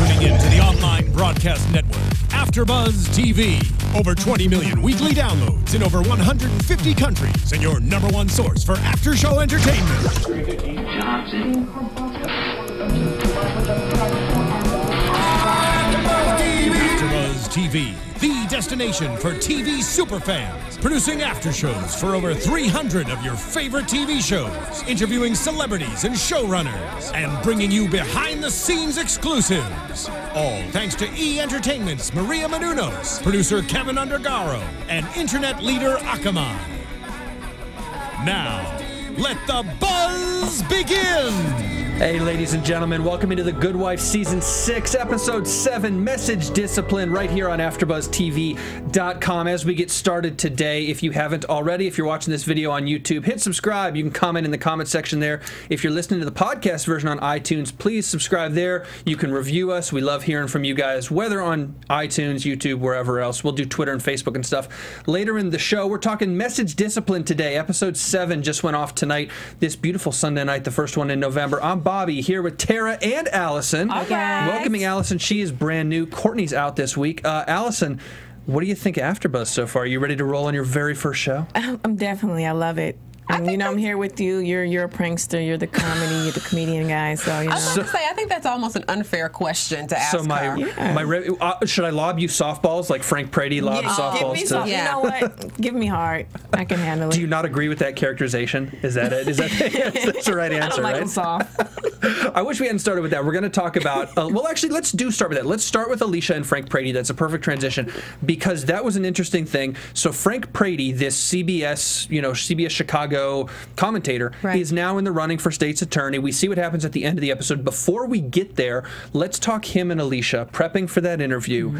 tuning in to the online broadcast network, AfterBuzz TV. Over 20 million weekly downloads in over 150 countries, and your #1 source for after-show entertainment. AfterBuzz TV, the destination for TV superfans, producing aftershows for over 300 of your favorite TV shows, interviewing celebrities and showrunners, and bringing you behind-the-scenes exclusives. All thanks to E! Entertainment's Maria Menounos, producer Kevin Undergaro, and internet leader Akamai. Now, let the buzz begin! Hey, ladies and gentlemen, welcome into The Good Wife Season 6, Episode 7, Message Discipline, right here on AfterBuzzTV.com. As we get started today, if you haven't already, if you're watching this video on YouTube, hit subscribe. You can comment in the comment section there. If you're listening to the podcast version on iTunes, please subscribe there. You can review us. We love hearing from you guys, whether on iTunes, YouTube, wherever else. We'll do Twitter and Facebook and stuff. Later in the show, we're talking Message Discipline today. Episode 7 just went off tonight, this beautiful Sunday night, the first one in November. I'm Bobby here with Tara and Allison. Okay. Welcoming Allison. She is brand new. Courtney's out this week. Allison, what do you think of AfterBuzz so far? Are you ready to roll on your very first show? I'm definitely. I love it. You know, I'm here with you. You're a prankster. You're the comedy. You're the comedian guy. So you know. I was going to say, I think that's almost an unfair question to ask her. Should I lob you softballs like Frank Brady lobs softballs? You know what? Give me heart. I can handle it. Do you not agree with that characterization? Is that it? Is that that's the right answer? I don't like right? them soft. I wish we hadn't started with that. We're going to talk about. Well, actually, let's start with that. Let's start with Alicia and Frank Brady. That's a perfect transition because that was an interesting thing. So Frank Brady, this CBS Chicago commentator, is now in the running for state's attorney. We see what happens at the end of the episode. Before we get there, let's talk him and Alicia prepping for that interview.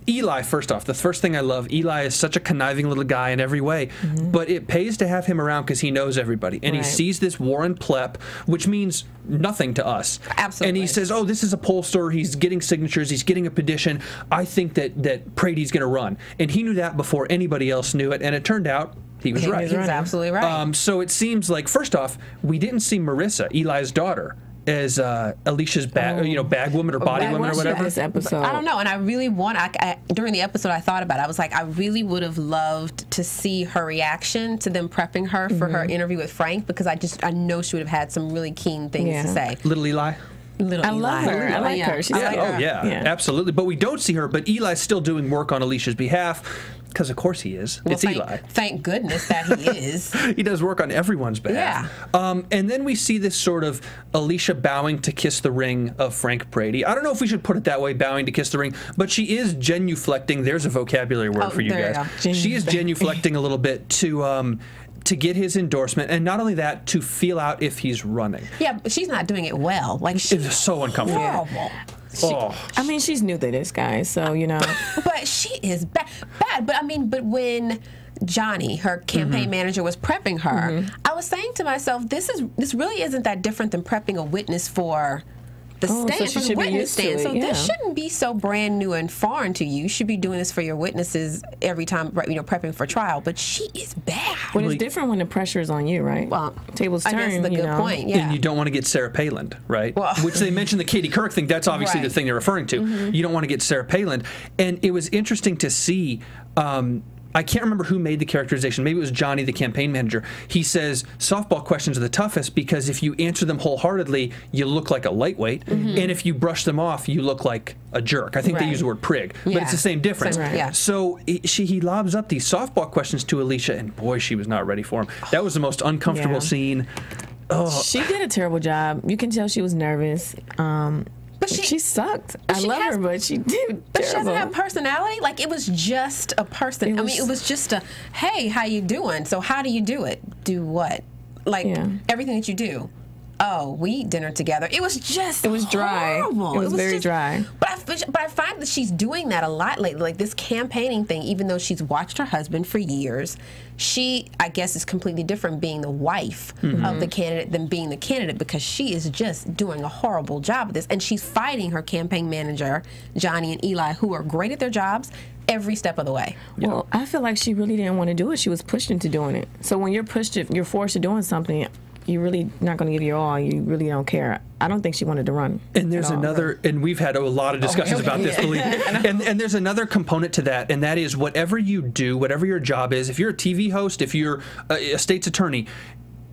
Eli, first off, the first thing I love, Eli is such a conniving little guy in every way, but it pays to have him around because he knows everybody, and he sees this Warren plep, which means nothing to us. Absolutely. And he says, oh, this is a pollster, he's getting signatures, he's getting a petition, I think that Brady's going to run. And he knew that before anybody else knew it, and it turned out he was right. He was absolutely right. So it seems like, first off, we didn't see Marissa, Eli's daughter, as Alicia's bag woman or body woman or whatever. This episode. I don't know, and I really want. During the episode, I thought about it. I was like, I really would have loved to see her reaction to them prepping her for her interview with Frank, because I know she would have had some really keen things to say. Little Eli. I love her. I like her. She's Absolutely. But we don't see her. But Eli's still doing work on Alicia's behalf. Because of course he is. Well, it's Eli. Thank goodness that he is. He does work on everyone's behalf. Yeah. And then we see this sort of Alicia bowing to kiss the ring of Frank Brady. I don't know if we should put it that way, bowing to kiss the ring, but she is genuflecting. There's a vocabulary word for you guys. She is genuflecting a little bit to get his endorsement, and not only that, to feel out if he's running. Yeah, but she's not doing it well. Like, it's so uncomfortable. I mean, she's new to this, guy, so you know. But she is bad. But when Johnny, her campaign manager, was prepping her, I was saying to myself, this really isn't that different than prepping a witness for the stand, so for the witness stand. So this shouldn't be so brand new and foreign to you. You should be doing this for your witnesses every time, prepping for trial. But she is bad. But it's different when the pressure is on you, right? Well, tables turn. I guess that's a good point. Yeah. And you don't want to get Sarah Palin, right? Well, which they mentioned the Katie Couric thing. That's obviously the thing they're referring to. You don't want to get Sarah Palin. And it was interesting to see. I can't remember who made the characterization. Maybe it was Johnny, the campaign manager. He says softball questions are the toughest because if you answer them wholeheartedly, you look like a lightweight, and if you brush them off, you look like a jerk. I think they use the word prig, but it's the same difference. So he lobs up these softball questions to Alicia, and boy, she was not ready for him. That was the most uncomfortable scene. She did a terrible job. You can tell she was nervous. But she sucked. I love her, but she did. But she doesn't have personality. Like, it was just a person. It was just a, hey, how you doing? So how do you do it? Do what? Like, everything that you do. Oh, we eat dinner together. It was just dry. Horrible. It was very dry. But I find that she's doing that a lot lately. Like, this campaigning thing, even though she's watched her husband for years, she, I guess, is completely different being the wife of the candidate than being the candidate, because she is just doing a horrible job of this. And she's fighting her campaign manager, Johnny and Eli, who are great at their jobs, every step of the way. Well, I feel like she really didn't want to do it. She was pushed into doing it. So when you're pushed, you're forced to doing something, you're really not going to give your all. You really don't care. I don't think she wanted to run. And there's another, and we've had a lot of discussions about this, believe me. And there's another component to that, and that is whatever you do, whatever your job is, if you're a TV host, if you're a state's attorney,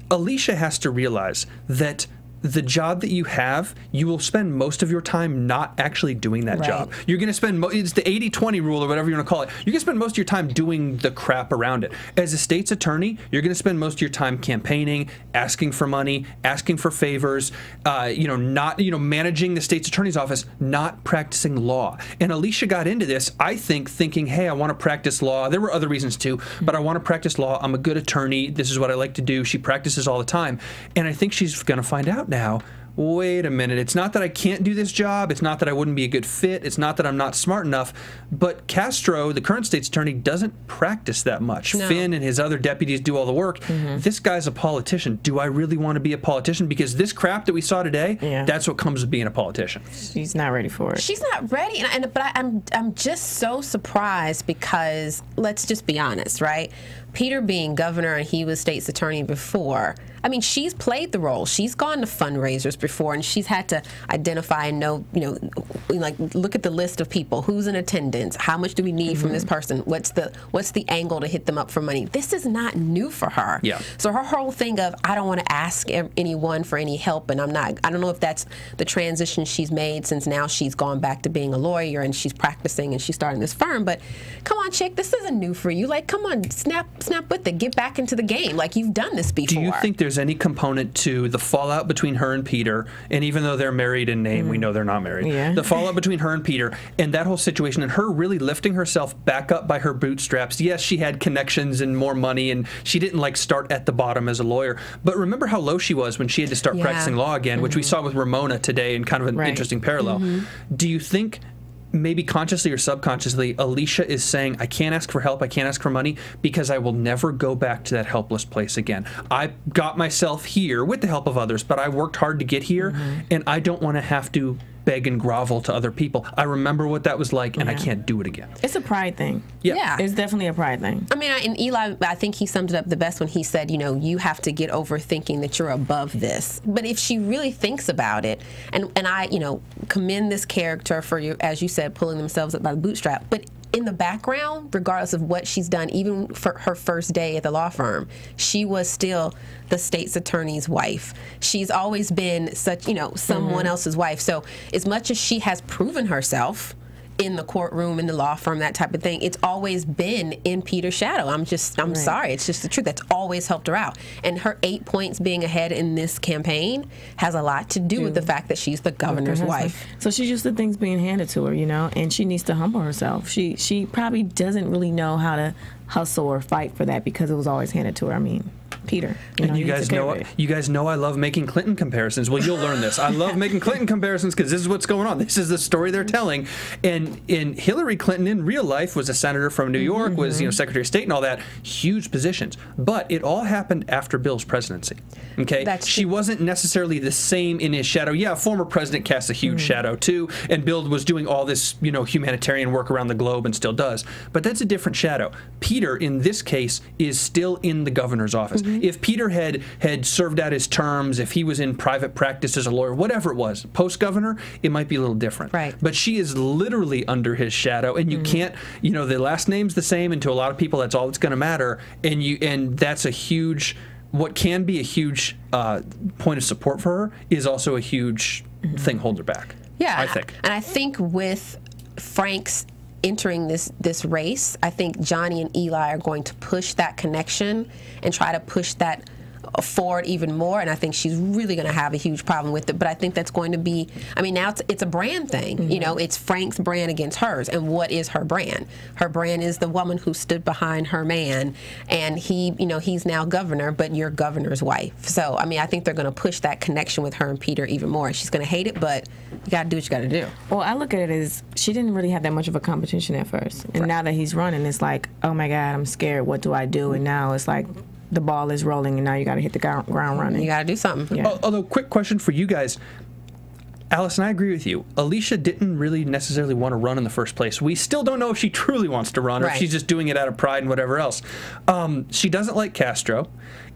Alicia has to realize that the job that you have, you will spend most of your time not actually doing that job. You're going to spend, it's the 80-20 rule or whatever you want to call it. You're going to spend most of your time doing the crap around it. As a state's attorney, you're going to spend most of your time campaigning, asking for money, asking for favors, managing the state's attorney's office, not practicing law. And Alicia got into this, I think, thinking, hey, I want to practice law. There were other reasons too, but I want to practice law. I'm a good attorney. This is what I like to do. She practices all the time. And I think she's going to find out now, wait a minute, it's not that I can't do this job, it's not that I wouldn't be a good fit, it's not that I'm not smart enough, but Castro, the current state's attorney, doesn't practice that much. No. Finn and his other deputies do all the work. This guy's a politician. Do I really want to be a politician? Because this crap that we saw today, that's what comes with being a politician. She's not ready for it. She's not ready, but I'm just so surprised because, let's just be honest, right? Peter being governor and he was state's attorney before, I mean, she's played the role. She's gone to fundraisers before, and she's had to identify and know, like look at the list of people, who's in attendance, how much do we need from this person, what's the angle to hit them up for money. This is not new for her. Yeah. So her whole thing of, I don't want to ask anyone for any help, and I don't know if that's the transition she's made since now she's gone back to being a lawyer and she's practicing and she's starting this firm. But come on, chick, this isn't new for you. Like, come on, snap with it. Get back into the game. Like, you've done this before. Do you think there's any component to the fallout between her and Peter, and even though they're married in name, we know they're not married, the fallout between her and Peter and that whole situation, and her really lifting herself back up by her bootstraps? Yes, she had connections and more money, and she didn't like start at the bottom as a lawyer, but remember how low she was when she had to start practicing law again, which we saw with Ramona today in kind of an interesting parallel. Do you think maybe consciously or subconsciously, Alicia is saying, I can't ask for help, I can't ask for money, because I will never go back to that helpless place again. I got myself here with the help of others, but I worked hard to get here, and I don't want to have to beg and grovel to other people. I remember what that was like, and I can't do it again. It's a pride thing. Yeah. It's definitely a pride thing. I mean, and Eli, I think he summed it up the best when he said, you have to get over thinking that you're above this. But if she really thinks about it, and I, commend this character for, as you said, pulling themselves up by the bootstrap, but in the background, regardless of what she's done, even for her first day at the law firm, she was still the state's attorney's wife. She's always been such, someone else's wife. So as much as she has proven herself in the courtroom, in the law firm, that type of thing, it's always been in Peter's shadow. I'm sorry, it's just the truth. That's always helped her out. And her 8 points being ahead in this campaign has a lot to do with the fact that she's the governor's wife. So she's used to things being handed to her, and she needs to humble herself. She probably doesn't really know how to hustle or fight for that because it was always handed to her. I mean, Peter. And you guys know I love making Clinton comparisons. Well, you'll learn this. I love making Clinton comparisons because this is what's going on. This is the story they're telling. And Hillary Clinton in real life was a senator from New York, was Secretary of State and all that, huge positions. But it all happened after Bill's presidency. Okay, she wasn't necessarily the same in his shadow. Yeah, former president casts a huge shadow too, and Bill was doing all this humanitarian work around the globe and still does. But that's a different shadow. Peter, in this case, is still in the governor's office. If Peter had served out his terms, if he was in private practice as a lawyer, whatever it was, post-governor, it might be a little different. Right. But she is literally under his shadow, and you can't, the last name's the same, and to a lot of people, that's all that's going to matter, and that's a huge, what can be a huge point of support for her is also a huge thing holds her back. Yeah, I think. And I think with Frank's entering this race, I think Johnny and Eli are going to push that connection and try to push that forward even more, and I think she's really going to have a huge problem with it. But I think that's going to be, now it's a brand thing. It's Frank's brand against hers. And what is her brand? Her brand is the woman who stood behind her man, and he's now governor, but you're governor's wife. So I think they're going to push that connection with her and Peter even more. She's going to hate it, but you got to do what you got to do. Well, I look at it as she didn't really have that much of a competition at first, and now that he's running, it's like, oh my God, I'm scared. What do I do? And now it's like, the ball is rolling, and now you got to hit the ground running. You got to do something. Yeah. Although, quick question for you guys. Alison, I agree with you. Alicia didn't really necessarily want to run in the first place. We still don't know if she truly wants to run or if she's just doing it out of pride and whatever else. She doesn't like Castro.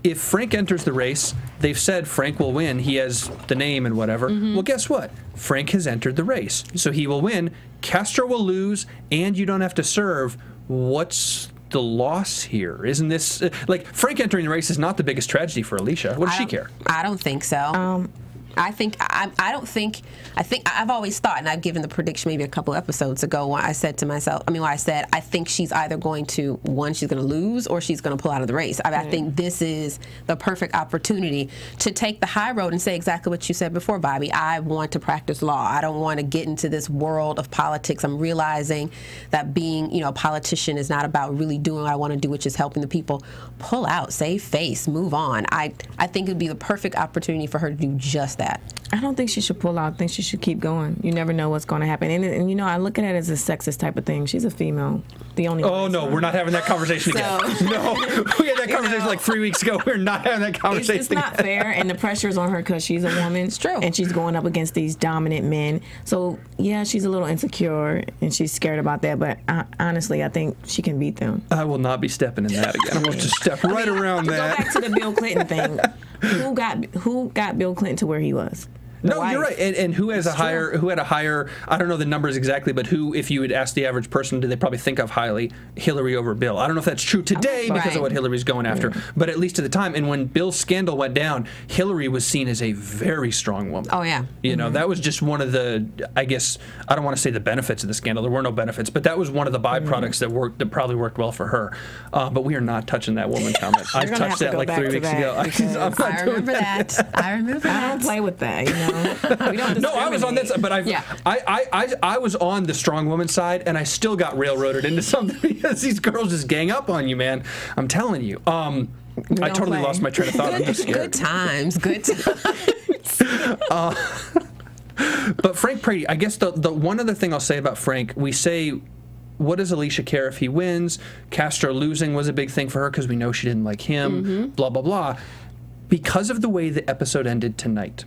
if Frank enters the race, they've said Frank will win. He has the name and whatever. Well, guess what? Frank has entered the race, so he will win. Castro will lose, and you don't have to serve. What's the loss here? Isn't this like Frank entering the race is not the biggest tragedy for Alicia? What does she care? I don't think so. I think I've always thought, and I've given the prediction maybe a couple episodes ago when I said to myself, I think she's either going to, she's going to lose or she's going to pull out of the race. I think this is the perfect opportunity to take the high road and say exactly what you said before, Bobby. I want to practice law. I don't want to get into this world of politics. I'm realizing that being, a politician is not about really doing what I want to do, which is helping the people. Pull out, save face, move on. I think it would be the perfect opportunity for her to do just that. I don't think she should pull out. I think she should keep going. You never know what's going to happen. And I look at it as a sexist type of thing. She's a female. The only Oh, no, we're not having that conversation again. No, we had that conversation like 3 weeks ago. We're not having that conversation It's not fair, and the pressure's on her because she's a woman. It's true. And she's going up against these dominant men. So, yeah, she's a little insecure, and she's scared about that. But honestly, I think she can beat them. I will not be stepping in that again. I'm going to step right around that. Go back to the Bill Clinton thing. Who got Bill Clinton to where he was? No, you're right. And who had a higher, I don't know the numbers exactly, but who, if you would ask the average person, do they probably think of highly? Hillary over Bill. I don't know if that's true today because of what Hillary's going after, but at least at the time. And when Bill's scandal went down, Hillary was seen as a very strong woman. Oh, yeah. That was just one of the, I guess, I don't want to say the benefits of the scandal. There were no benefits, but that was one of the byproducts that probably worked well for her. But we are not touching that woman comment. I touched that like 3 weeks ago. I remember that. I don't play with that, We don't no, I was on this, but I was on the strong woman side, and I still got railroaded into something because these girls just gang up on you, man. I'm telling you. I totally lost my train of thought. I'm just scared. Good times. But Frank Brady, I guess the one other thing I'll say about Frank, we say, what does Alicia care if he wins? Castro losing was a big thing for her because we know she didn't like him, blah, blah, blah. Because of the way the episode ended tonight,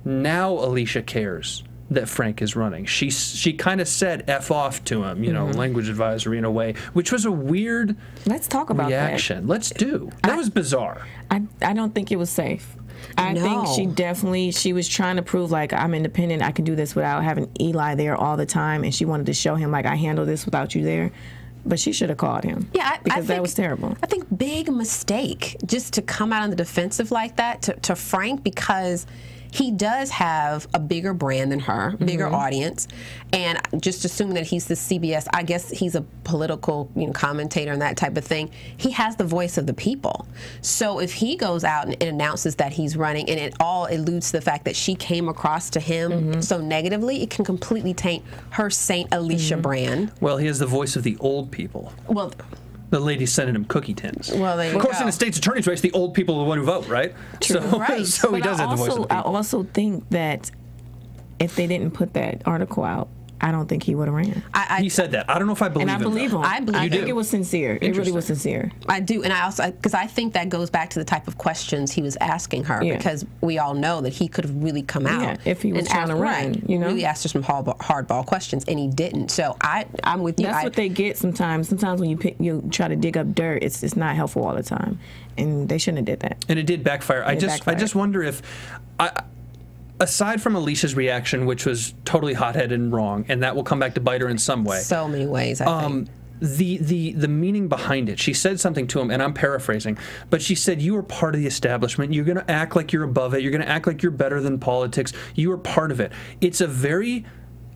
now Alicia cares that Frank is running. She kind of said F off to him, language advisory in a way, which was a weird Let's talk about reaction. Let's do. That was bizarre. I don't think it was safe. I think she was trying to prove, like, I'm independent, I can do this without having Eli there all the time, and she wanted to show him, like, I handle this without you there. But she should have called him. Yeah, because that was terrible. I think big mistake just to come out on the defensive like that to Frank, because he does have a bigger brand than her, bigger audience, and just assuming that he's the CBS, I guess he's a political commentator and that type of thing. He has the voice of the people. So if he goes out and announces that he's running, and it all alludes to the fact that she came across to him so negatively, it can completely taint her Saint Alicia brand. Well, he has the voice of the old people. Well, the lady's sending him cookie tins. Well, there you of course, go. in the state's attorney's race, the old people are the one who vote, right? True. So he does have the voice of the people. I also think that if they didn't put that article out, I don't think he would have ran. He said that. I don't know if I believe him. And I believe him. I think it was sincere. It really was sincere. I do. And I also, because I think that goes back to the type of questions he was asking her, because we all know that he could have really come out if he was trying to run. Really asked her some hardball questions, and he didn't. So I'm with you. That's what they get sometimes. Sometimes when you try to dig up dirt, it's not helpful all the time. And they shouldn't have did that. And it did backfire. I just wonder if... aside from Alicia's reaction, which was totally hot-headed and wrong, and that will come back to bite her in some way. So many ways, I think. The meaning behind it, she said something to him, and I'm paraphrasing, but she said, you are part of the establishment. You're going to act like you're above it. You're going to act like you're better than politics. You are part of it. It's a very...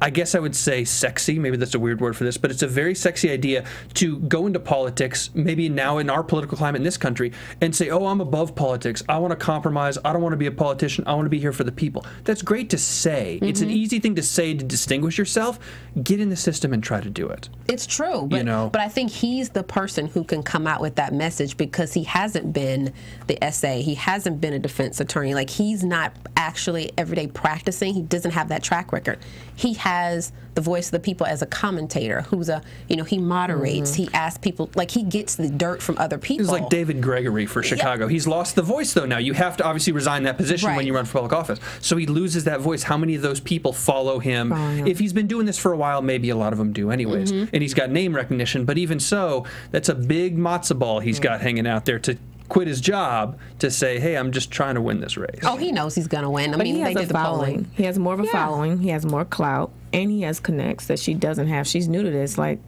I guess I would say sexy, maybe that's a weird word for this, but it's a very sexy idea to go into politics, maybe now in our political climate in this country, and say, oh, I'm above politics. I want to compromise. I don't want to be a politician. I want to be here for the people. That's great to say. It's an easy thing to say to distinguish yourself. Get in the system and try to do it. It's true, but, but I think he's the person who can come out with that message because he hasn't been the SA. He hasn't been a defense attorney. Like, he's not actually everyday practicing. He doesn't have that track record. He has the voice of the people as a commentator who's he moderates, he asks people, like, he gets the dirt from other people. He's like David Gregory for Chicago. He's lost the voice, though, now. You have to obviously resign that position when you run for public office. So he loses that voice. How many of those people follow him? If he's been doing this for a while, maybe a lot of them do anyways. And he's got name recognition, but even so, that's a big matzo ball he's got hanging out there to quit his job to say, hey, I'm just trying to win this race. Oh, he knows he's going to win. I mean, they did the polling. He has more of a following. He has more clout. And he has connects that she doesn't have. She's new to this. Like,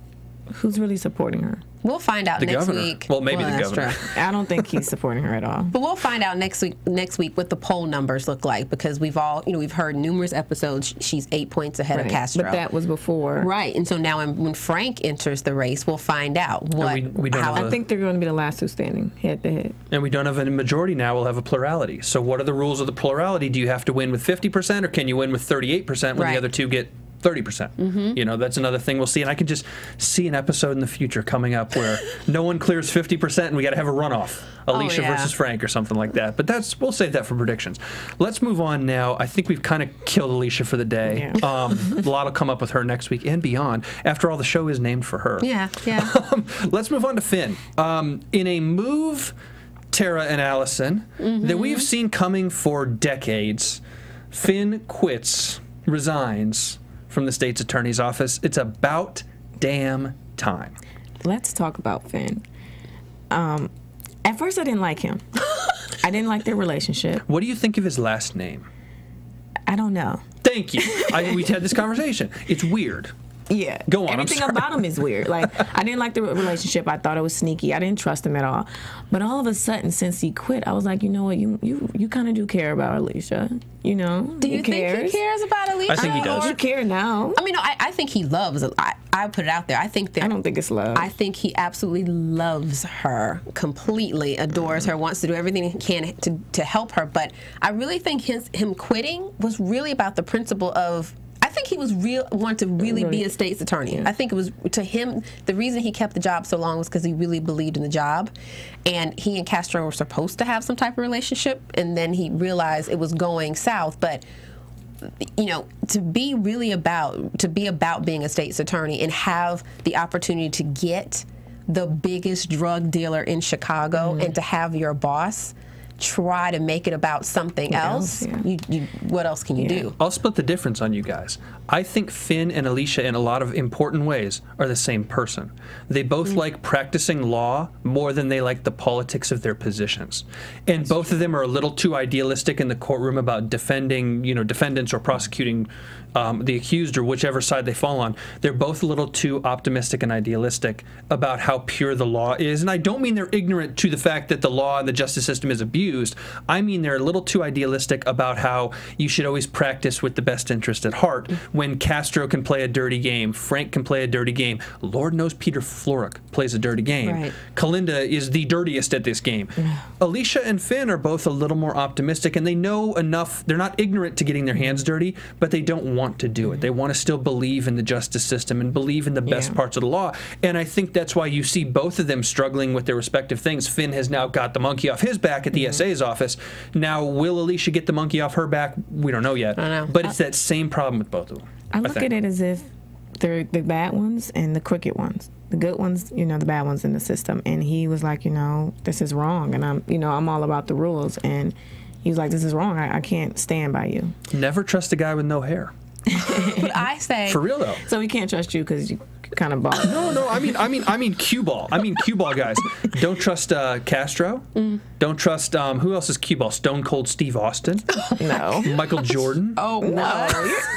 who's really supporting her? We'll find out next week. Well, maybe the governor. I don't think he's supporting her at all. But we'll find out next week what the poll numbers look like, because we've heard numerous episodes. She's 8 points ahead of Castro. But that was before. Right. And so now when Frank enters the race, we'll find out what. I think they're going to be the last two standing head to head. And we don't have a majority now. We'll have a plurality. So what are the rules of the plurality? Do you have to win with 50%, or can you win with 38% when the other two get 30%? You know, that's another thing we'll see. And I can just see an episode in the future coming up where no one clears 50% and we got to have a runoff. Alicia versus Frank or something like that. But we'll save that for predictions. Let's move on now. I think we've kind of killed Alicia for the day. Yeah. A lot will come up with her next week and beyond. After all, the show is named for her. Yeah, yeah. Let's move on to Finn. In a move, Tara and Allison, that we have seen coming for decades, Finn resigns from the state's attorney's office. It's about damn time. Let's talk about Finn. At first, I didn't like him. I didn't like their relationship. What do you think of his last name? I don't know. Thank you. We had this conversation. It's weird. Yeah. Go on. Everything about him is weird. Like, I didn't like the relationship. I thought it was sneaky. I didn't trust him at all. But all of a sudden, since he quit, I was like, you know what? You kind of do care about Alicia. You know? Do you think he cares about Alicia? I think he does. You care now. I mean, no, I think he loves. I put it out there. I don't think it's love. I think he absolutely loves her completely, adores her, wants to do everything he can to help her. But I really think him quitting was really about the principle of. I think he was wanted to really be a state's attorney. Yeah. I think it was, to him, the reason he kept the job so long was because he really believed in the job. And he and Castro were supposed to have some type of relationship, and then he realized it was going south. But, you know, to be about being a state's attorney and have the opportunity to get the biggest drug dealer in Chicago and to have your boss try to make it about something else, what else can you do? I'll split the difference on you guys. I think Finn and Alicia, in a lot of important ways, are the same person. They both like practicing law more than they like the politics of their positions. And both of them are a little too idealistic in the courtroom about defending, defendants or prosecuting the accused or whichever side they fall on. They're both a little too optimistic and idealistic about how pure the law is. And I don't mean they're ignorant to the fact that the law and the justice system is abused. I mean they're a little too idealistic about how you should always practice with the best interest at heart. When Castro can play a dirty game, Frank can play a dirty game. Lord knows Peter Florrick plays a dirty game. Right. Kalinda is the dirtiest at this game. Alicia and Finn are both a little more optimistic, and they know enough. They're not ignorant to getting their hands dirty, but they don't want to do it. They want to still believe in the justice system and believe in the best parts of the law. And I think that's why you see both of them struggling with their respective things. Finn has now got the monkey off his back at the SA's office. Now, will Alicia get the monkey off her back? We don't know yet. I know. But it's that same problem with both of them. I look at it as if they're the bad ones and the crooked ones. The good ones, the bad ones in the system. And he was like, this is wrong. And I'm all about the rules. And he was like, this is wrong. I can't stand by you. Never trust a guy with no hair. But I say, for real though. So he can't trust you because you kind of bald. No. I mean cue ball. I mean cue ball guys. Don't trust Castro. Don't trust who else is cue ball? Stone Cold Steve Austin. No. Michael Jordan. Oh no!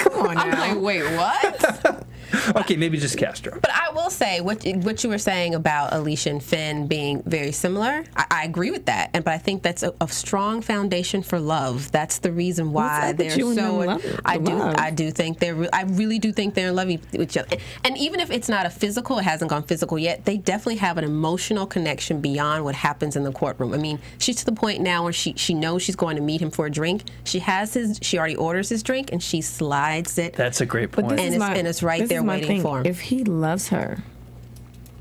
Come on now. I'm like, wait, what? Okay, maybe just Castro. But I will say what you were saying about Alicia and Finn being very similar. I agree with that, but I think that's a strong foundation for love. That's the reason why they're so. I do think I really do think they're in love with each other. And even if it's not a physical, it hasn't gone physical yet, they definitely have an emotional connection beyond what happens in the courtroom. I mean, she's to the point now where she knows she's going to meet him for a drink. She already orders his drink and she slides it. That's a great point. And it's right there waiting for him. If he loves her,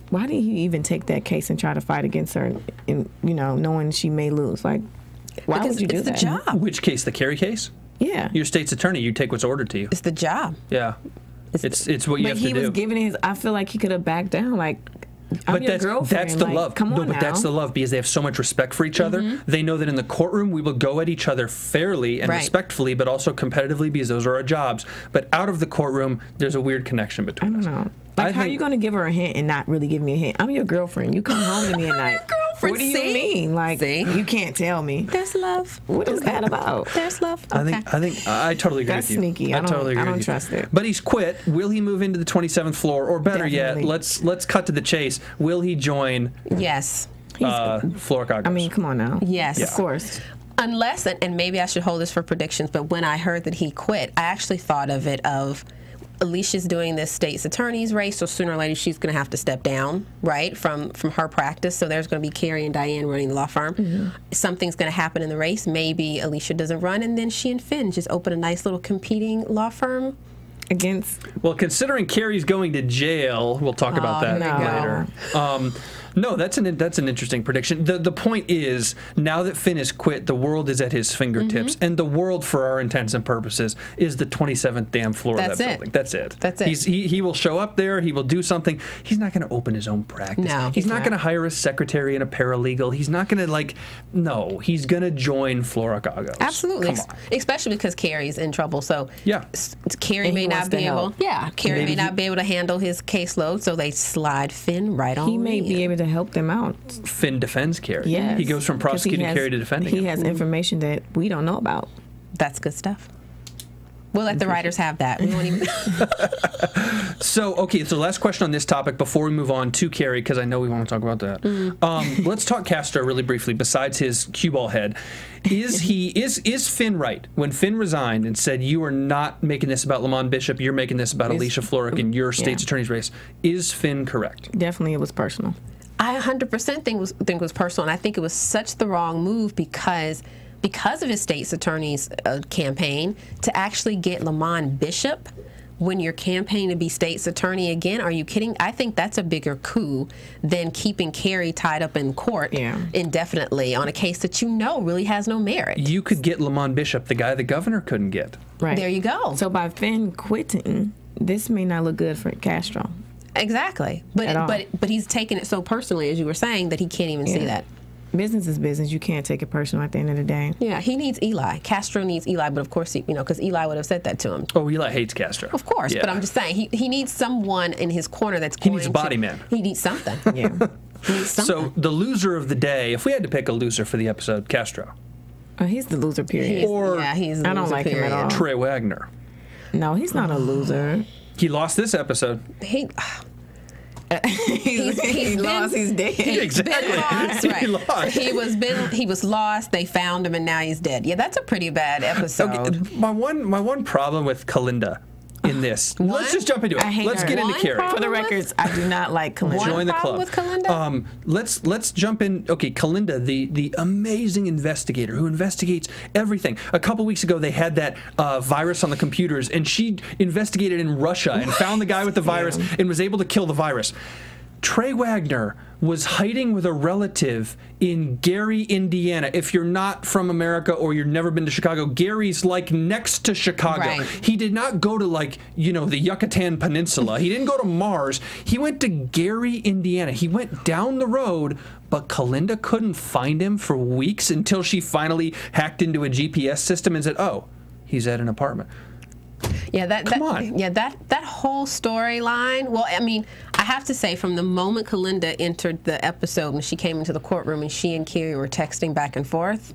why did he even take that case and try to fight against her, and knowing she may lose? Like, why would you do that? It's the job. Which case? The Kerry case? Yeah. You're state's attorney. You take what's ordered to you. It's the job. Yeah. It's what you have to do. But he was giving his. I feel like he could have backed down. Like, I'm your girlfriend. That's the love. Come on now. That's the love because they have so much respect for each other. They know that in the courtroom we will go at each other fairly and respectfully, but also competitively because those are our jobs. But out of the courtroom, there's a weird connection between us. I don't know. Like, how are you going to give her a hint and not really give me a hint? I'm your girlfriend. You come home to me at night. girlfriend. What do you mean? Like, you can't tell me. There's love. What is that about? There's love. Okay. I totally agree That's with you. sneaky. I don't trust it. But he's quit. Will he move into the 27th floor, or better Definitely. yet, let's cut to the chase. Will he join? Yes. Florrick? I mean, come on now. Yes. Of course. Unless, and maybe I should hold this for predictions, but when I heard that he quit, I actually thought of it of Alicia's doing this state's attorney's race, so sooner or later she's going to have to step down, right, from her practice. So there's going to be Carrie and Diane running the law firm. Mm-hmm. Something's going to happen in the race. Maybe Alicia doesn't run, and then she and Finn just open a nice little competing law firm. Well, considering Carrie's going to jail, we'll talk about that later. No, that's an interesting prediction. The point is, now that Finn has quit, the world is at his fingertips, and the world, for our intents and purposes, is the 27th damn floor of that building. That's it. That's it. He will show up there. He will do something. He's not going to open his own practice. No, he's not going to hire a secretary and a paralegal. He's not going to No, he's going to join Florrick. Absolutely, come on. Especially because Carrie's in trouble. So yeah, Carrie may not be able. Yeah, Carrie may not be able to handle his caseload, so they slide Finn right on. He may be able to help them out. Finn defends Carrie. Yes. He goes from prosecuting Carrie to defending him. He has information that we don't know about. That's good stuff. We'll let the writers have that. We won't even. So last question on this topic before we move on to Carrie, because I know we want to talk about that. Let's talk Castro really briefly. Besides his cue ball head, is Finn right when Finn resigned and said, "You are not making this about Lamont Bishop. You're making this about Alicia Florrick in your state's attorney's race"? Is Finn correct? Definitely, it was personal. I 100% think it was personal, and I think it was such the wrong move because of his state's attorney's campaign to actually get Lamont Bishop when you're campaigning to be state's attorney again. Are you kidding? I think that's a bigger coup than keeping Carrie tied up in court indefinitely on a case that really has no merit. You could get Lamont Bishop, the guy the governor couldn't get. Right. There you go. So by Finn quitting, this may not look good for Castro. Exactly. But he's taking it so personally, as you were saying, that he can't even see that. Business is business. You can't take it personal at the end of the day. Yeah, he needs Eli. Castro needs Eli, but of course, because Eli would have said that to him. Oh, Eli hates Castro. Of course, but I'm just saying, he needs someone in his corner that's going to... He needs a body man. He needs something. Yeah. He needs something. So, the loser of the day, if we had to pick a loser for the episode, Castro. He's the loser, period. He's the I don't like him at all. Trey Wagner. No, he's not a loser. He lost this episode. He's lost. He's dead. Exactly. Lost, right. He was lost. They found him, and now he's dead. Yeah, that's a pretty bad episode. Okay, my one problem with Kalinda in this. Let's just jump into it. Let's get into Carrie. For the records, I do not like Kalinda. Join the club. With Kalinda? Let's jump in. Okay, Kalinda, the amazing investigator who investigates everything. A couple weeks ago, they had that virus on the computers, and she investigated in Russia and found the guy with the virus and was able to kill the virus. Trey Wagner was hiding with a relative in Gary, Indiana. If you're not from America or you've never been to Chicago, Gary's next to Chicago. Right. He did not go to the Yucatan Peninsula. He didn't go to Mars. He went to Gary, Indiana. He went down the road, but Kalinda couldn't find him for weeks until she finally hacked into a GPS system and said, "Oh, he's at an apartment." Yeah, that whole storyline. Well, I mean, I have to say, from the moment Kalinda entered the episode and she came into the courtroom and she and Carrie were texting back and forth,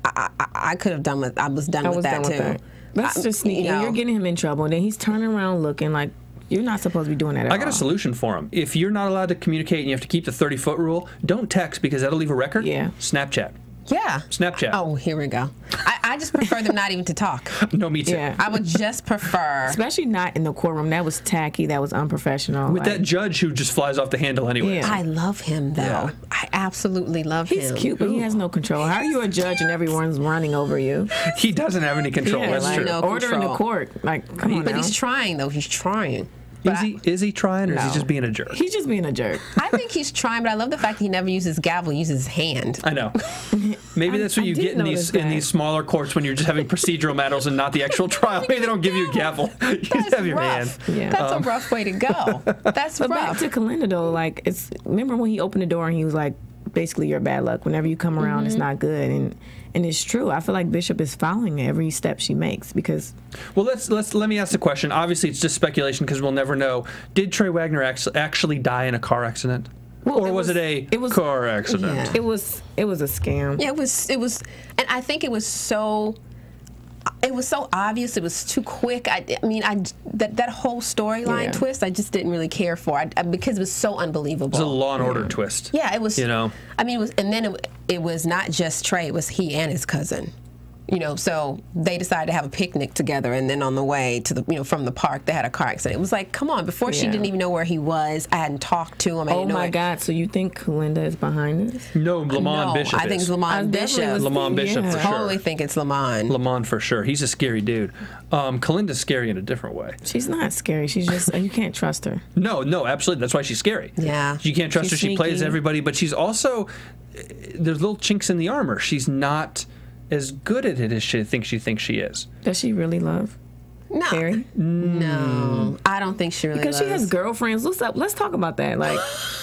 I could have done with. I was done with that too. That's just sneaky. You're getting him in trouble, and then he's turning around looking like you're not supposed to be doing that at all. I got a solution for him. If you're not allowed to communicate and you have to keep the 30-foot rule, don't text because that'll leave a record. Yeah. Snapchat. Yeah. Snapchat. Oh, here we go. I just prefer them not even to talk. No, me too. Yeah. I would just prefer. Especially not in the courtroom. That was tacky. That was unprofessional. With that judge who just flies off the handle anyway. Yeah. I love him, though. Yeah. I absolutely love him. He's cute, but he has no control. How are you a judge and everyone's running over you? He doesn't have any control. That's true. No order in the court. Come on But now. he's trying, though. He's trying. Is he trying, or is he just being a jerk? He's just being a jerk. I think he's trying, but I love the fact that he never uses gavel, he uses his hand. I know. Maybe that's what you get in these smaller courts when you're just having procedural matters and not the actual trial. Maybe they don't give you a gavel. You just have your hand. Yeah. That's a rough way to go. That's rough. Back to Kalinda, though, remember when he opened the door and he was like, basically, you're bad luck. Whenever you come around, it's not good. And it's true. I feel like Bishop is following every step she makes because. Well, let me ask the question. Obviously, it's just speculation because we'll never know. Did Trey Wagner actually die in a car accident? Or was it a car accident? Yeah. It was a scam. Yeah, it was, and I think it was so obvious. It was too quick. That whole storyline twist, I just didn't really care for because it was so unbelievable. It was a Law and Order twist. Yeah, it was. You know, I mean, it was not just Trey. It was he and his cousin. You know, so they decided to have a picnic together, and then on the way to from the park, they had a car accident. It was like, come on, before she didn't even know where he was. I hadn't talked to him. Oh my God! So you think Kalinda is behind this? No, Lamont Bishop. I think it's Lamont Bishop. Lamont Bishop for sure. I totally think it's Lamont. Lamont for sure. He's a scary dude. Kalinda's scary in a different way. She's not scary. She's just you can't trust her. No, absolutely. That's why she's scary. Yeah, you can't trust her. She plays everybody, but she's also there's little chinks in the armor. She's not as good at it as she thinks she is. Does she really love Carrie? No, I don't think she really because loves. She has girlfriends. What's up? Let's talk about that. Like,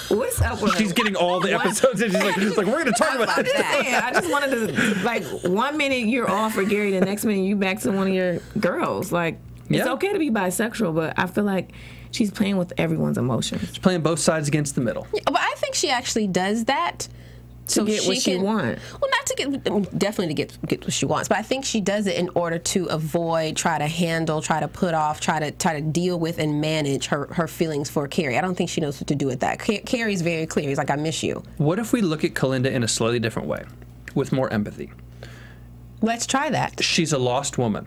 what's up with her? She's getting all the episodes, and she's like, we're going to talk about that. I just wanted to, like, 1 minute you're off for Gary, the next minute you back to one of your girls. Like, it's okay to be bisexual, but I feel like she's playing with everyone's emotions. She's playing both sides against the middle. Yeah, but I think she actually does that. To get what she wants. Well, not to definitely to get what she wants, but I think she does it in order to avoid, try to handle, try to put off, try to deal with and manage her feelings for Carrie. I don't think she knows what to do with that. Carrie's very clear. He's like, I miss you. What if we look at Kalinda in a slightly different way, with more empathy? Let's try that. She's a lost woman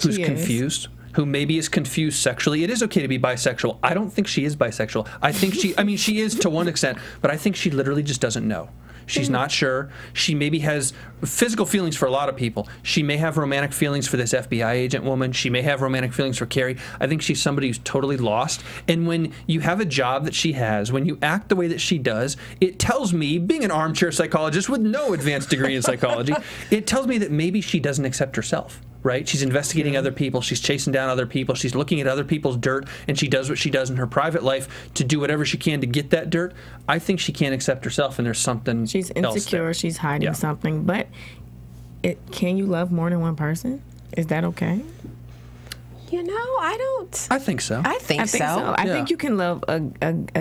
who's confused. Who maybe is confused sexually. It is okay to be bisexual. I don't think she is bisexual. I think she is to one extent, but I think she literally just doesn't know. She's not sure. She maybe has physical feelings for a lot of people. She may have romantic feelings for this FBI agent woman. She may have romantic feelings for Carrie. I think she's somebody who's totally lost. And when you have a job that she has, when you act the way that she does, it tells me, being an armchair psychologist with no advanced degree in psychology, it tells me that maybe she doesn't accept herself. Right? She's investigating other people. She's chasing down other people. She's looking at other people's dirt, and she does what she does in her private life to do whatever she can to get that dirt. I think she can't accept herself, and there's something She's insecure. Else she's hiding something. But can you love more than one person? Is that okay? You know, I don't. I think so. I think so. I think you can love a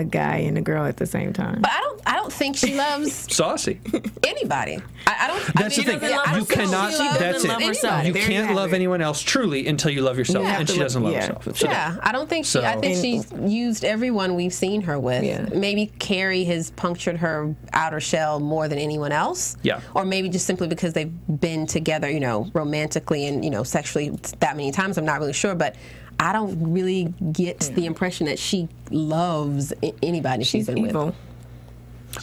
guy and a girl at the same time. But I don't think she loves saucy anybody. I don't. That's the thing. You cannot. That's it. You can't love anyone else truly until you love yourself, and she doesn't love herself. So I don't think she. I think she's used everyone we've seen her with. Yeah. Maybe Carrie has punctured her outer shell more than anyone else. Yeah. Or maybe just simply because they've been together, romantically and sexually that many times. I'm not really sure, but I don't really get the impression that she loves anybody she's been with.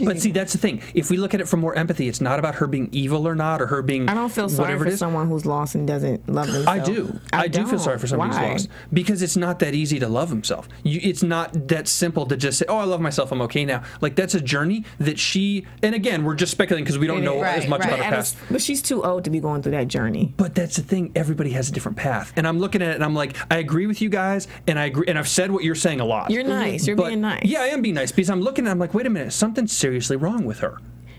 But see, that's the thing. If we look at it from more empathy, it's not about her being evil or not, or her being I don't feel sorry for someone who's lost and doesn't love themselves. I do. I do feel sorry for somebody who's lost. Because it's not that easy to love himself. It's not that simple to just say, oh, I love myself, I'm okay now. Like, that's a journey that she, and again, we're just speculating because we don't know as much about her past. But she's too old to be going through that journey. But that's the thing. Everybody has a different path. And I'm looking at it and I'm like, I agree with you guys, and I agree, and I've said what you're saying a lot. You're nice. You're being nice. Yeah, I am being nice because I'm looking at it, I'm like, wait a minute, something's seriously wrong with her.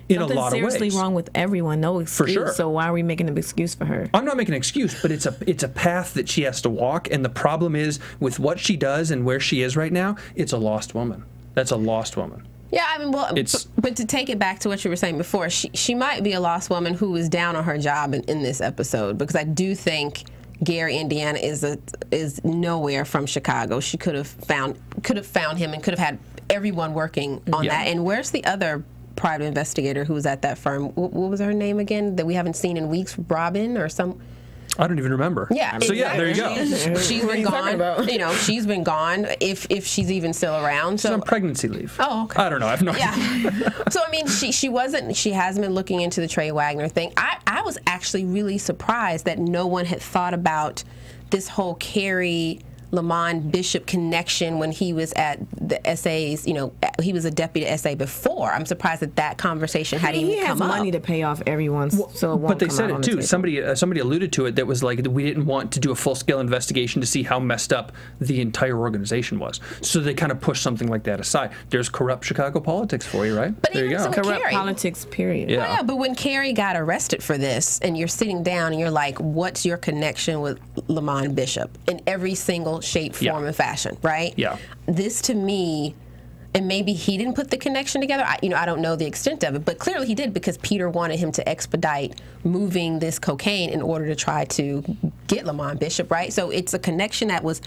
In a lot of ways. Something seriously wrong with everyone. No excuse. For sure. So why are we making an excuse for her? I'm not making an excuse, but it's a path that she has to walk. And the problem is with what she does and where she is right now, it's a lost woman. That's a lost woman. Yeah, I mean, well, but to take it back to what you were saying before, she might be a lost woman who is down on her job in this episode, because I do think Gary, Indiana is nowhere from Chicago. She could have found him and could have had everyone working on that. And where's the other private investigator who was at that firm? What was her name again that we haven't seen in weeks? Robin or some? I don't even remember. Yeah. So yeah, there you go. She's been gone. She's been gone. If she's even still around. So she's on pregnancy leave. Oh, okay. I don't know. I have no idea. So I mean, she hasn't been looking into the Trey Wagner thing. I was actually really surprised that no one had thought about this whole Carrie Lamont Bishop connection when he was at the SA's, he was a deputy SA before. I'm surprised that conversation hadn't even come up. He has money to pay off everyone's, so it won't But they come said out it too. Somebody alluded to it that was like, we didn't want to do a full-scale investigation to see how messed up the entire organization was. So they kind of pushed something like that aside. There's corrupt Chicago politics for you, right? But there you go. Corrupt politics, period. Yeah. Well, yeah, but when Carrie got arrested for this, and you're sitting down and you're like, what's your connection with Lamont Bishop? In every single shape, form, and fashion, right? Yeah. This, to me, And maybe he didn't put the connection together. I don't know the extent of it, but clearly he did, because Peter wanted him to expedite moving this cocaine in order to try to get Lamont Bishop, right? So it's a connection that was,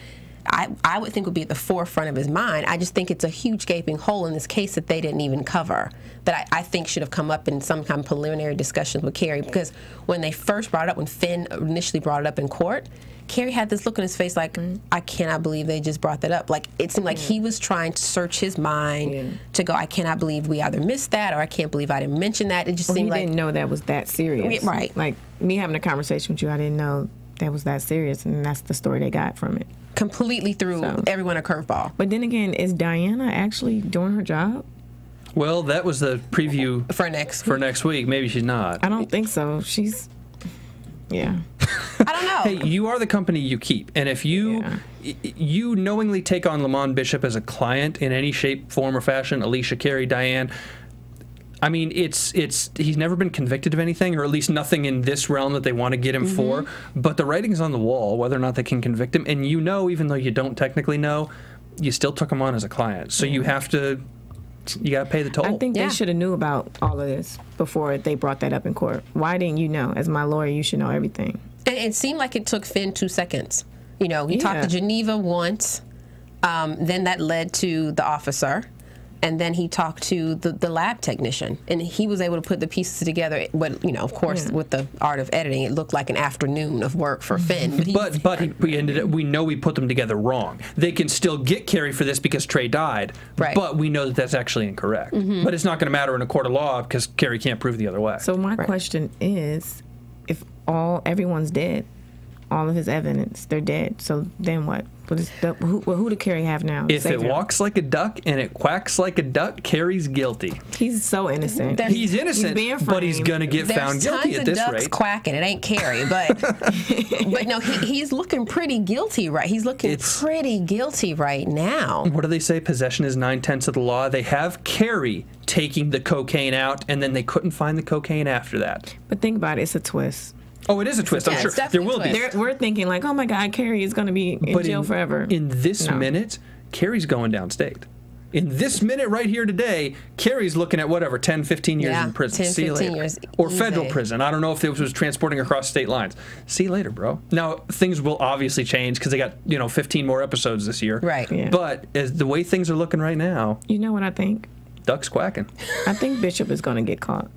I would think, would be at the forefront of his mind. I just think it's a huge gaping hole in this case that they didn't even cover, that I think should have come up in some kind of preliminary discussions with Carrie, because when they first brought it up, when Finn initially brought it up in court, Carrie had this look on his face like, I cannot believe they just brought that up. Like, it seemed like he was trying to search his mind to go, I cannot believe we either missed that, or I can't believe I didn't mention that. It just seemed like... he didn't know that was that serious. Right. Like, me having a conversation with you, I didn't know that was that serious, and that's the story they got from it. Completely threw everyone a curveball. But then again, is Diana actually doing her job? Well, that was the preview for next week. Maybe she's not. I don't think so. She's... Yeah. I don't know. Hey, you are the company you keep, and if you knowingly take on Lamont Bishop as a client in any shape, form, or fashion, Alicia, Carrie, Diane, I mean, he's never been convicted of anything, or at least nothing in this realm that they want to get him for. But the writing's on the wall whether or not they can convict him, and even though you don't technically know, you still took him on as a client, so you have to. You got to pay the toll. I think they should have knew about all of this before they brought that up in court. Why didn't you know? As my lawyer, you should know everything. And it seemed like it took Finn 2 seconds. He talked to Geneva once, then that led to the officer, and then he talked to the lab technician, and he was able to put the pieces together. But of course, with the art of editing, it looked like an afternoon of work for Finn. But we ended up. We know we put them together wrong. They can still get Carrie for this because Trey died. Right. But we know that that's actually incorrect. But it's not going to matter in a court of law because Carrie can't prove the other way. So my question is, if everyone's dead, all of his evidence, they're dead. So then what? Who did Carrie have now? If it walks like a duck and it quacks like a duck, Carrie's guilty. He's so innocent. He's innocent, but he's going to get found guilty at this rate. There's tons of ducks quacking. It ain't Carrie, but no, he's looking pretty guilty, right? He's looking pretty guilty right now. What do they say? Possession is 9/10 of the law. They have Carrie taking the cocaine out, and then they couldn't find the cocaine after that. But think about it. It's a twist. Oh, it is a twist. I'm sure there will be. We're thinking like, oh my God, Carrie is going to be in jail forever. In this minute, Carrie's going downstate. In this minute right here today, Carrie's looking at whatever, 10, 15 years in prison. 10, 15 years. Or federal prison. I don't know if it was transporting across state lines. See you later, bro. Now, things will obviously change because they got, 15 more episodes this year. Right. Yeah. But as the way things are looking right now. You know what I think? Ducks quacking. I think Bishop is going to get caught.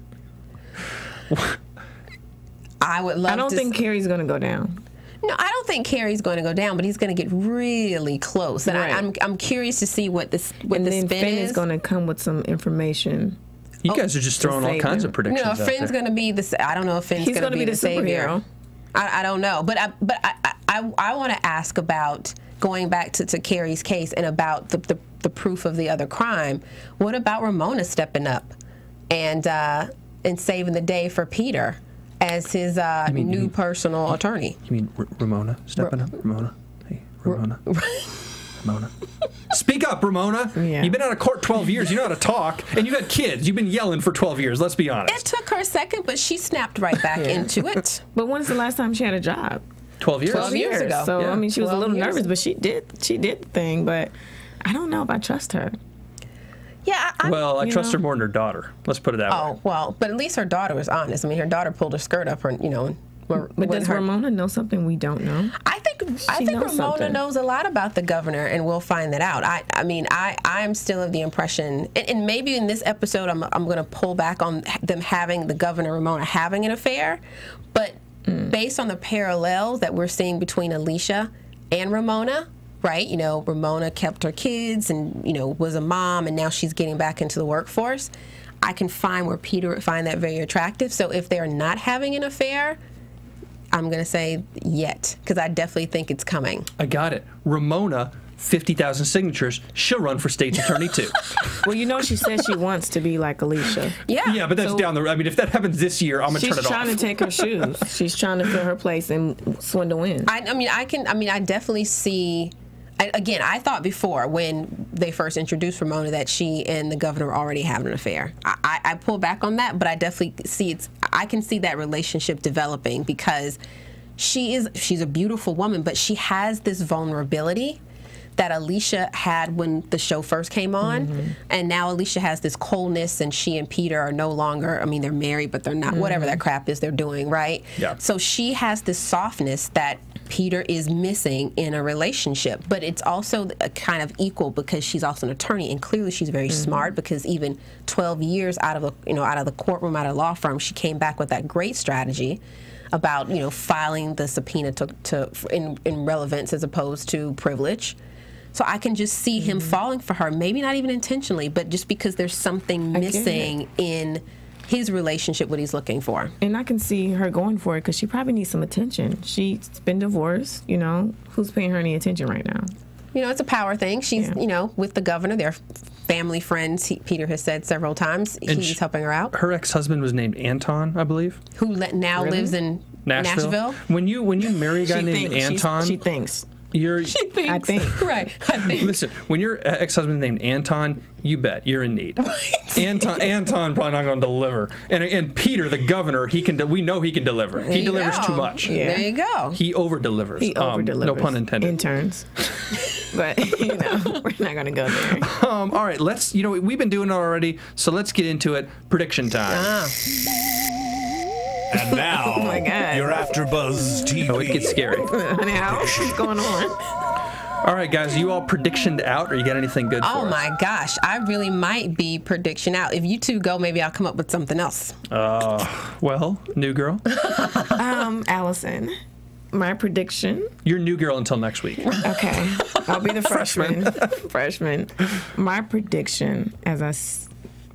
I would love to. I don't think Carrie's going to go down. No, I don't think Carrie's going to go down, but he's going to get really close. And I'm curious to see what this and the then spin Finn is going to come with some information. You guys are just throwing all kinds of predictions out there. Finn's going to be I don't know if Finn's going to be the savior. I don't know, but I want to ask about going back to Carrie's case and about the proof of the other crime. What about Ramona stepping up and saving the day for Peter as his new personal attorney? You mean Ramona stepping up? Ramona? Hey, Ramona. Ramona. Speak up, Ramona. Yeah. You've been out of court 12 years. You know how to talk. And you've had kids. You've been yelling for 12 years. Let's be honest. It took her a second, but she snapped right back into it. But when's the last time she had a job? 12 years. 12 years ago. So, Yeah. I mean, she was a little nervous, ago. but she did the thing. But I don't know if I trust her. Yeah. Well, I trust her more than her daughter. Let's put it that way. Oh, well, but at least her daughter was honest. I mean, her daughter pulled her skirt up, but does Ramona know something we don't know? I think Ramona knows a lot about the governor, and we'll find that out. I'm still of the impression, and maybe in this episode I'm going to pull back on them having the governor Ramona having an affair, but based on the parallels that we're seeing between Alicia and Ramona, right? Ramona kept her kids and was a mom, and now she's getting back into the workforce. I can find where Peter would find that very attractive. So if they're not having an affair, I'm going to say yet, because I definitely think it's coming. I got it. Ramona, 50,000 signatures. She'll run for state's attorney, too. Well, she says she wants to be like Alicia. Yeah. Yeah, but that's down the road. I mean, if that happens this year, I'm going to turn it off. She's trying to take her shoes. She's trying to fill her place and swindle in. I definitely see... Again, I thought before when they first introduced Ramona that she and the governor were already having an affair. I pull back on that, but I definitely see I can see that relationship developing because she's a beautiful woman, but she has this vulnerability that Alicia had when the show first came on. And now Alicia has this coldness, and she and Peter are no longer, I mean, they're married, but they're not, whatever that crap is they're doing, right? Yeah. So she has this softness that Peter is missing in a relationship, but it's also a kind of equal because she's also an attorney, and clearly she's very smart, because even 12 years out of the, out of the courtroom, out of the law firm, she came back with that great strategy about, filing the subpoena in relevance as opposed to privilege. So I can just see him falling for her, maybe not even intentionally, but just because there's something missing in his relationship, what he's looking for. And I can see her going for it because she probably needs some attention. She's been divorced, who's paying her any attention right now? It's a power thing. She's, with the governor. They're family friends. Peter has said several times he's helping her out. Her ex-husband was named Anton, I believe. Who now lives in Nashville. When you marry a guy named Anton, she thinks. She thinks. I think. Right. I think. Listen, when your ex-husband named Anton, you bet you're in need. Anton probably not going to deliver. And Peter, the governor, we know he can deliver. He delivers too much. Yeah. There you go. He over-delivers. He over-delivers. No pun intended. Interns. But, we're not going to go there. All right, let's, we've been doing it already, so let's get into it. Prediction time. And now, Oh my God. your AfterBuzz TV. Oh, it gets scary. Honey, what's going on? All right, guys, you all prediction out, or you got anything good for Oh us? my gosh, I really might be prediction out. If you two go, maybe I'll come up with something else. Well, new girl. Allison, my prediction. You're new girl until next week. Okay, I'll be the freshman. My prediction, as I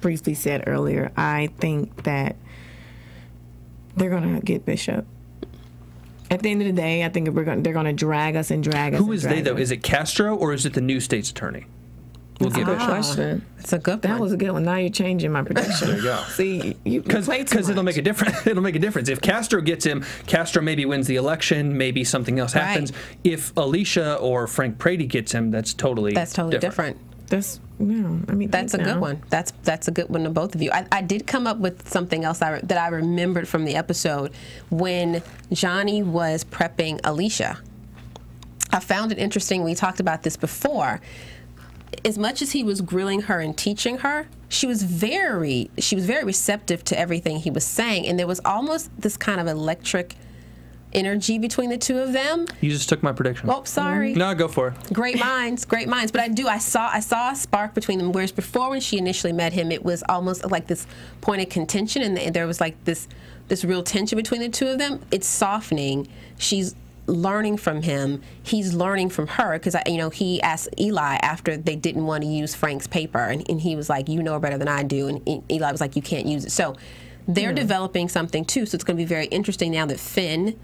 briefly said earlier, I think that they're going to get Bishop. At the end of the day, I think they're going to drag us. Who is they, though? Is it Castro, or is it the new state's attorney? We'll That's a give good it. question. It's a good That one. was a good one. Now you're changing my prediction. There you go. See, you play too much. Because it'll make a difference. It'll make a difference. If Castro gets him, Castro maybe wins the election. Maybe something else happens. If Alicia or Frank Brady gets him, that's totally different. That's That's a good one. That's a good one to both of you. I did come up with something else that I remembered from the episode when Johnny was prepping Alicia. I found it interesting. We talked about this before. As much as he was grilling her and teaching her, she was very receptive to everything he was saying, and there was almost this kind of electric energy between the two of them. You just took my prediction. Oh, sorry. No, go for it. Great minds. But I saw a spark between them. Whereas before, when she initially met him, it was almost like this point of contention, and there was like this real tension between the two of them. It's softening. She's learning from him. He's learning from her, because he asked Eli after they didn't want to use Frank's paper, and he was like, "You know better than I do," and Eli was like, "You can't use it." So they're developing something too. So it's going to be very interesting now that Finn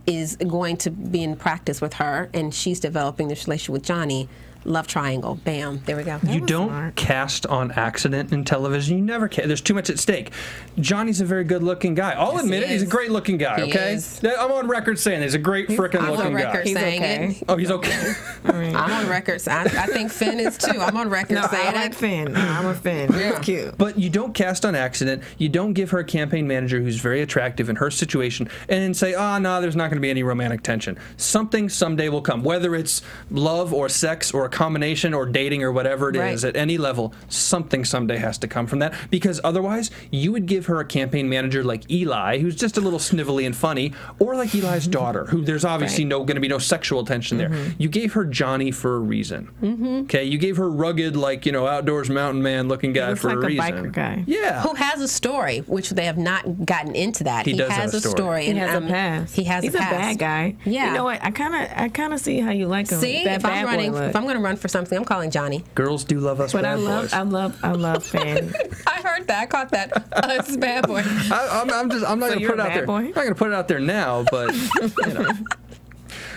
is going to be in practice with her, and she's developing this relationship with Johnny. Love triangle. Bam. There we go. You don't cast on accident in television. You never can. There's too much at stake. Johnny's a very good-looking guy. I'll admit it. He's a great-looking guy, okay? I'm on record saying he's a great frickin' looking guy. I'm on record saying it. Oh, he's okay. I'm on record. I think Finn is too. I'm on record saying I like Finn. I'm a Finn. He's cute. But you don't cast on accident. You don't give her a campaign manager who's very attractive in her situation and then say, no, there's not going to be any romantic tension. Something someday will come. Whether it's love or sex or a combination or dating or whatever it is at any level, something someday has to come from that, because otherwise you would give her a campaign manager like Eli, who's just a little snivelly and funny, or like Eli's daughter, who there's obviously going to be no sexual tension there. You gave her Johnny for a reason. Okay, you gave her rugged, like, outdoors mountain man looking guy for a reason. Like a biker guy. Yeah. Who has a story, which they have not gotten into that. He does has have a story. He has a past. He's a bad guy. Yeah. You know what? I kind of see how you like him. See, that if I'm going to run for something, I'm calling Johnny. Girls do love us But bad boys. I love Finn. I heard that. I caught that. This is bad boy. I'm not going to put it out there. I'm not going to put it out there now, but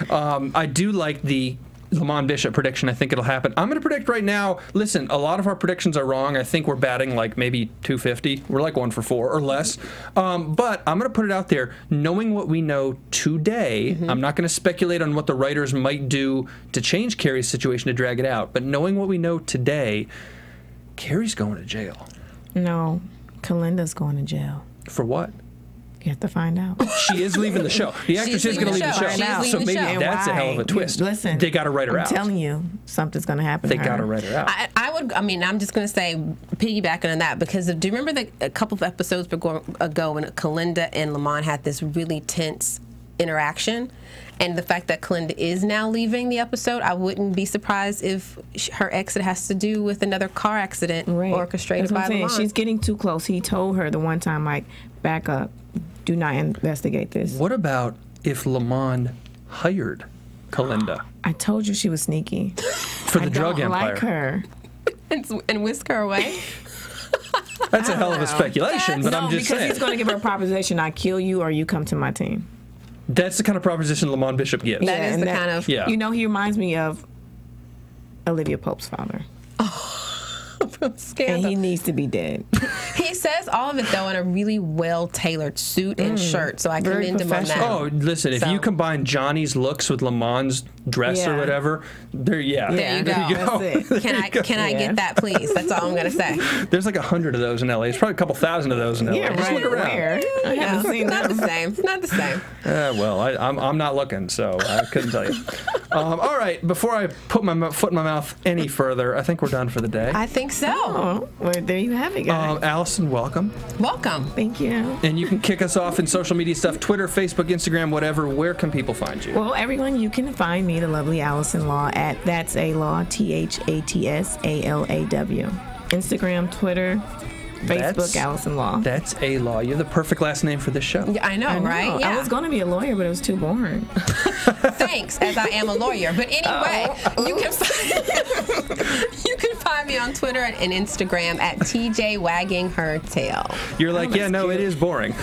I do like the Lamont Bishop prediction. I think it'll happen. I'm going to predict right now. Listen, a lot of our predictions are wrong. I think we're batting like maybe 250. We're like 1 for 4 or less. But I'm going to put it out there. Knowing what we know today, I'm not going to speculate on what the writers might do to change Carrie's situation to drag it out. But knowing what we know today, Carrie's going to jail. No, Kalinda's going to jail. For what? You have to find out. She is leaving the show. The actress is going to leave the show. So maybe that's a hell of a twist. Listen, they got to write her out. I'm telling you, something's going to happen. They got to write her out. I'm just going to say, piggybacking on that, because do you remember a couple of episodes ago when Kalinda and Lamont had this really tense interaction? And the fact that Kalinda is now leaving the episode, I wouldn't be surprised if her exit has to do with another car accident orchestrated by Lamont. She's getting too close. He told her the one time, like, back up. Do not investigate this. What about if Lamont hired Kalinda? I told you she was sneaky. For the drug empire. I like her. And whisk her away? That's a hell of a speculation, but I'm just saying. Because he's going to give her a proposition, I kill you or you come to my team. That's the kind of proposition Lamont Bishop gives. That is the kind of... Yeah. You know, he reminds me of Olivia Pope's father. From Scandal. And he needs to be dead. He says all of it, though, in a really well-tailored suit and shirt, so I commend him on that. Oh, listen, if you combine Johnny's looks with Lamont's dress or whatever, there you go. That's it. Can I get that, please? That's all I'm going to say. There's like 100 of those in L.A. There's probably a couple thousand of those in L.A. Yeah, Just look around. Where? I haven't seen Not the same. Not the same. Well, I'm not looking, so I couldn't tell you. All right, before I put my foot in my mouth any further, I think we're done for the day. I think so. Oh, well, there you have it, guys. Alison, welcome. Welcome. Thank you. And you can kick us off in social media stuff, Twitter, Facebook, Instagram, whatever. Where can people find you? Well, everyone, you can find me, the lovely Alison Law, at That's A Law, THATSALAW. Instagram, Twitter, Facebook, Alison Law. That's A Law. You have the perfect last name for this show. Yeah, I know, right? Yeah. I was going to be a lawyer, but it was too boring. Thanks, as I am a lawyer. But anyway, you can find me on Twitter and Instagram at TJ Wagging Her Tail. You're like, it is boring.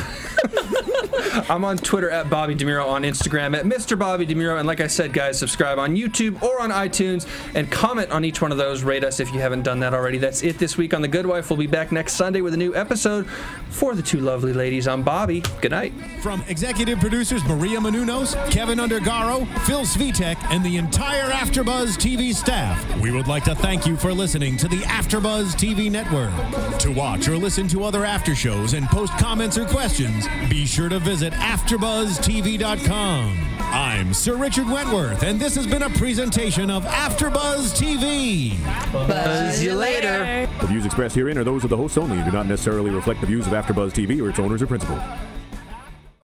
I'm on Twitter at Bobby DeMuro, on Instagram at Mr. Bobby DeMuro, and like I said, guys, subscribe on YouTube or on iTunes and comment on each one of those. Rate us if you haven't done that already. That's it this week on The Good Wife. We'll be back next Sunday with a new episode. For the two lovely ladies, I'm Bobby. Good night. From executive producers Maria Menounos, Kevin Undergaro, Phil Svitek, and the entire AfterBuzz TV staff, we would like to thank you for listening to the AfterBuzz TV network. To watch or listen to other after shows and post comments or questions, be sure to visit AfterBuzzTV.com. I'm Sir Richard Wentworth, and this has been a presentation of AfterBuzz TV. Buzz you later. The views expressed herein are those of the hosts only and do not necessarily reflect the views of AfterBuzz TV or its owners or principals.